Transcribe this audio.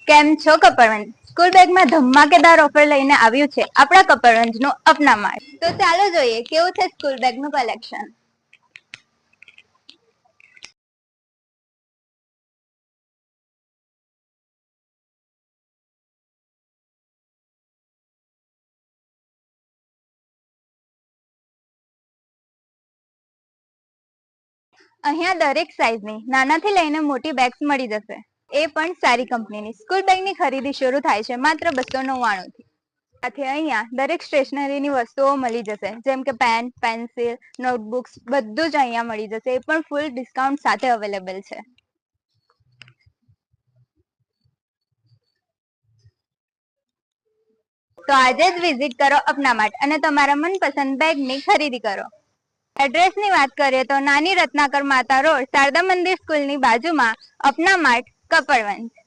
કેમ છો કપડવંજ? સ્કૂલ બેગમાં ધમાકેદાર ઓફર લઈને આવ્યું છે આપણા કપડવંજનું અપના માર્ટ. તો ચાલો જોઈએ કેવું છે સ્કૂલ બેગનું કલેક્શન. અહીંયા દરેક સાઈઝની નાનાથી લઈને મોટી બેગ્સ મળી જશે, એ પણ સારી કંપનીની. સ્કૂલ બેગની ખરીદી શરૂ થાય છે માત્ર 299 થી. સાથે અહીંયા દરેક સ્ટેશનરીની વસ્તુઓ મળી જશે, જેમ કે પેન, પેન્સિલ, નોટબુક્સ બધું જ અહીંયા મળી જશે, એ પણ ફૂલ ડિસ્કાઉન્ટ સાથે અવેલેબલ છે. તો આજે જ વિઝિટ કરો અપના માર્ટ અને તમારા મનપસંદ બેગની ખરીદી કરો. એડ્રેસની વાત કરીએ તો નાની રત્નાકર માતા રોડ, શારદા મંદિર સ્કૂલની બાજુમાં અપના માર્ટ, કપડવંજ.